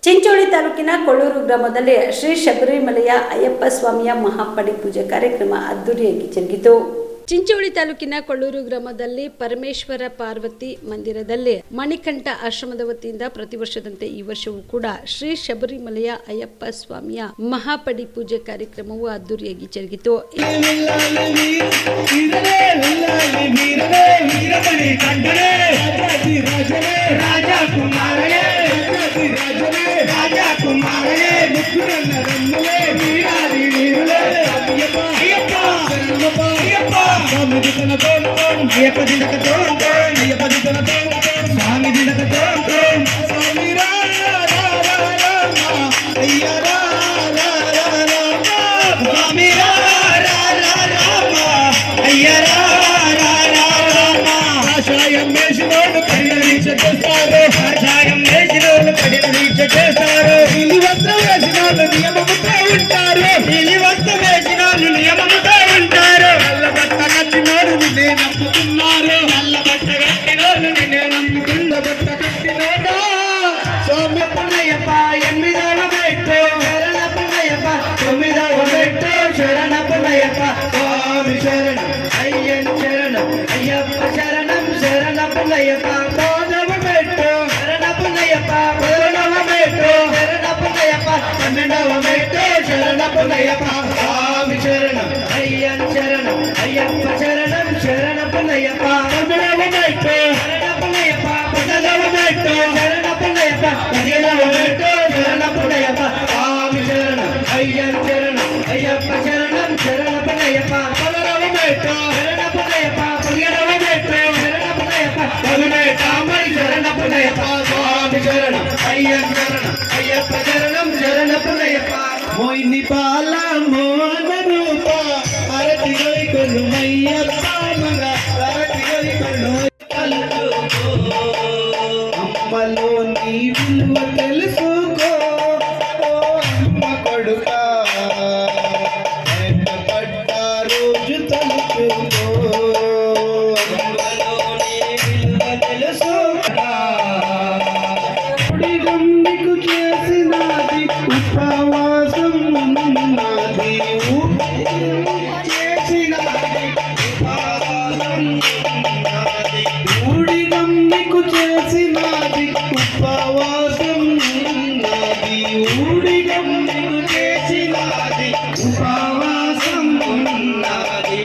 ಚಿಂಚೋಳಿ ತಾಲೂಕಿನ ಕೊಳ್ಳೂರು ಗ್ರಾಮದಲ್ಲಿ ಶ್ರೀ ಶಬರಿಮಲೆಯ ಅಯ್ಯಪ್ಪ ಸ್ವಾಮಿಯ ಮಹಾಪಡಿ ಪೂಜೆ ಕಾರ್ಯಕ್ರಮ ಅದ್ದೂರಿಯಾಗಿ ಜರುಗಿತು. ಚಿಂಚೋಳಿ ತಾಲೂಕಿನ ಕೊಳ್ಳೂರು ಗ್ರಾಮದಲ್ಲಿ ಪರಮೇಶ್ವರ ಪಾರ್ವತಿ ಮಂದಿರದಲ್ಲಿ ಮಣಿಕಂಠ ಆಶ್ರಮದ ವತಿಯಿಂದ ಪ್ರತಿ ವರ್ಷದಂತೆ ಈ ವರ್ಷವೂ ಕೂಡ ಶ್ರೀ ಶಬರಿಮಲೆಯ ಅಯ್ಯಪ್ಪ ಸ್ವಾಮಿಯ ಮಹಾಪಡಿ ಪೂಜೆ ಕಾರ್ಯಕ್ರಮವು ಅದ್ದೂರಿಯಾಗಿ ಜರುಗಿತು. मोहिनी पाला मोहन रूप आरती गईकनु मय्यप्प मंग आरती गईकनु अम्मलो नी विलुव तेलुसुको ओ अम्म कोडुका ఎంత పడ్డ రోజు తలుచుకో అమ్మలో నీ విలువ తెలుసుకా నీకు చేసినది ఉపవాసం ఉన్నది ఊడిగం నీకు చేసినది ఉపవాసం ఉన్నది ఊడిగం నీకు చేసినది ఉపవాసం ఉన్నది.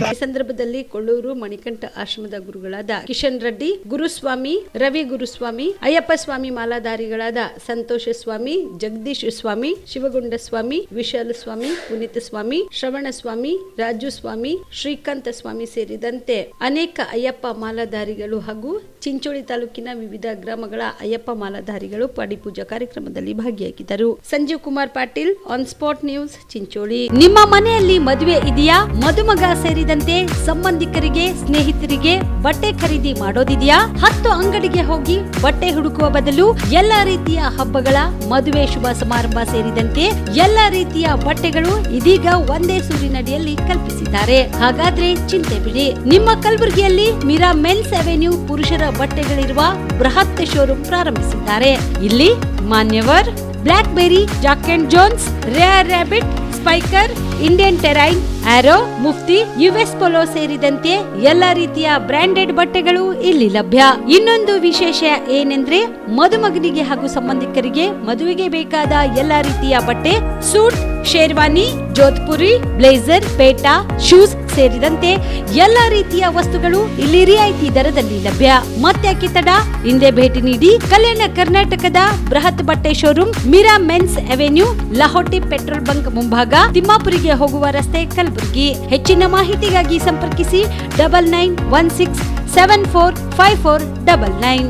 ಈ ಸಂದರ್ಭದಲ್ಲಿ ಕೊಳ್ಳೂರು ಮಣಿಕಂಠ ಆಶ್ರಮದ ಗುರುಗಳಾದ ಕಿಶನ್ ರೆಡ್ಡಿ ಗುರುಸ್ವಾಮಿ, ರವಿ ಗುರುಸ್ವಾಮಿ, ಅಯ್ಯಪ್ಪ ಸ್ವಾಮಿ ಮಾಲಾಧಾರಿಗಳಾದ ಸಂತೋಷ ಸ್ವಾಮಿ, ಜಗದೀಶ್ ಸ್ವಾಮಿ, ಶಿವಗುಂಡ ಸ್ವಾಮಿ, ವಿಶಾಲ ಸ್ವಾಮಿ, ಪುನೀತ ಸ್ವಾಮಿ, ಶ್ರವಣ ಸ್ವಾಮಿ, ರಾಜು ಸ್ವಾಮಿ, ಶ್ರೀಕಾಂತ ಸ್ವಾಮಿ ಸೇರಿದಂತೆ ಅನೇಕ ಅಯ್ಯಪ್ಪ ಮಾಲಾಧಾರಿಗಳು ಹಾಗೂ ಚಿಂಚೋಳಿ ತಾಲೂಕಿನ ವಿವಿಧ ಗ್ರಾಮಗಳ ಅಯ್ಯಪ್ಪ ಮಾಲಾಧಾರಿಗಳು ಪಡಿ ಪೂಜಾ ಕಾರ್ಯಕ್ರಮದಲ್ಲಿ ಭಾಗಿಯಾಗಿದ್ದರು. Sanjeev Kumar Patil, on spot news, Chincholi. ನಿಮ್ಮ ಮನೆಯಲ್ಲಿ ಮದುವೆ ಇದೆಯಾ? ಮದುಮಗ ಸೇರಿದಂತೆ ಸಂಬಂಧಿಕರಿಗೆ, ಸ್ನೇಹಿತರಿಗೆ ಬಟ್ಟೆ ಖರೀದಿ ಮಾಡೋದಿದೆಯಾ? 10 ಅಂಗಡಿಗೆ ಹೋಗಿ ಬಟ್ಟೆ ಹುಡುಕುವ ಬದಲು ಎಲ್ಲಾ ರೀತಿಯ ಹಬ್ಬಗಳ, ಮದುವೆ, ಶುಭ ಸಮಾರಂಭ ಸೇರಿದಂತೆ ಎಲ್ಲಾ ರೀತಿಯ ಬಟ್ಟೆಗಳು ಇದೀಗ ಒಂದೇ ಸೂರಿನಡಿಯಲ್ಲಿ ಕಲ್ಪಿಸಿದ್ದಾರೆ. ಹಾಗಾದ್ರೆ ಚಿಂತೆ ಬಿಡಿ. ನಿಮ್ಮ ಕಲಬುರಗಿಯಲ್ಲಿ ಮೀರಾ ಮೆನ್ಸ್ ಅವೆನ್ಯೂ ಪುರುಷರ ಬಟ್ಟೆಗಳಿರುವ ಬೃಹತ್ ಶೋರೂಮ್ ಪ್ರಾರಂಭಿಸಿದ್ದಾರೆ. ಇಲ್ಲಿ Manyavar, Blackberrys, Jack and Jones, Rare Rabbit, Spykar, Indian Terrain, Arrow, Mufti, US Polo ಸೇರಿದಂತೆ ಎಲ್ಲಾ ರೀತಿಯ ಬ್ರಾಂಡೆಡ್ ಬಟ್ಟೆಗಳು ಇಲ್ಲಿ ಲಭ್ಯ. ಇನ್ನೊಂದು ವಿಶೇಷ ಏನೆಂದ್ರೆ ಮದುಮಗನಿಗೆ ಹಾಗೂ ಸಂಬಂಧಿಕರಿಗೆ ಮದುವೆಗೆ ಬೇಕಾದ ಎಲ್ಲಾ ರೀತಿಯ ಬಟ್ಟೆ, ಸೂಟ್, ಶೇರ್ವಾನಿ, ಜೋಧ್ಪುರಿ, ಬ್ಲೇಸರ್, ಪೇಟಾ, ಶೂಸ್ ಸೇರಿದಂತೆ ಎಲ್ಲಾ ರೀತಿಯ ವಸ್ತುಗಳು ಇಲ್ಲಿ ರಿಯಾಯಿತಿ ದರದಲ್ಲಿ ಲಭ್ಯ. ಮತ್ತ್ಯಾಕೆ ತಡ? ಹಿಂದೆ ಭೇಟಿ ನೀಡಿ. ಕಲ್ಯಾಣ ಕರ್ನಾಟಕದ ಬೃಹತ್ ಬಟ್ಟೆ showroom Meera men's avenue, Lahoti petrol bunk ಮುಂಭಾಗ, ತಿಮ್ಮಾಪುರಿಗೆ ಹೋಗುವ ರಸ್ತೆ, ಕಲಬುರಗಿ. ಹೆಚ್ಚಿನ ಮಾಹಿತಿಗಾಗಿ ಸಂಪರ್ಕಿಸಿ 9916745499.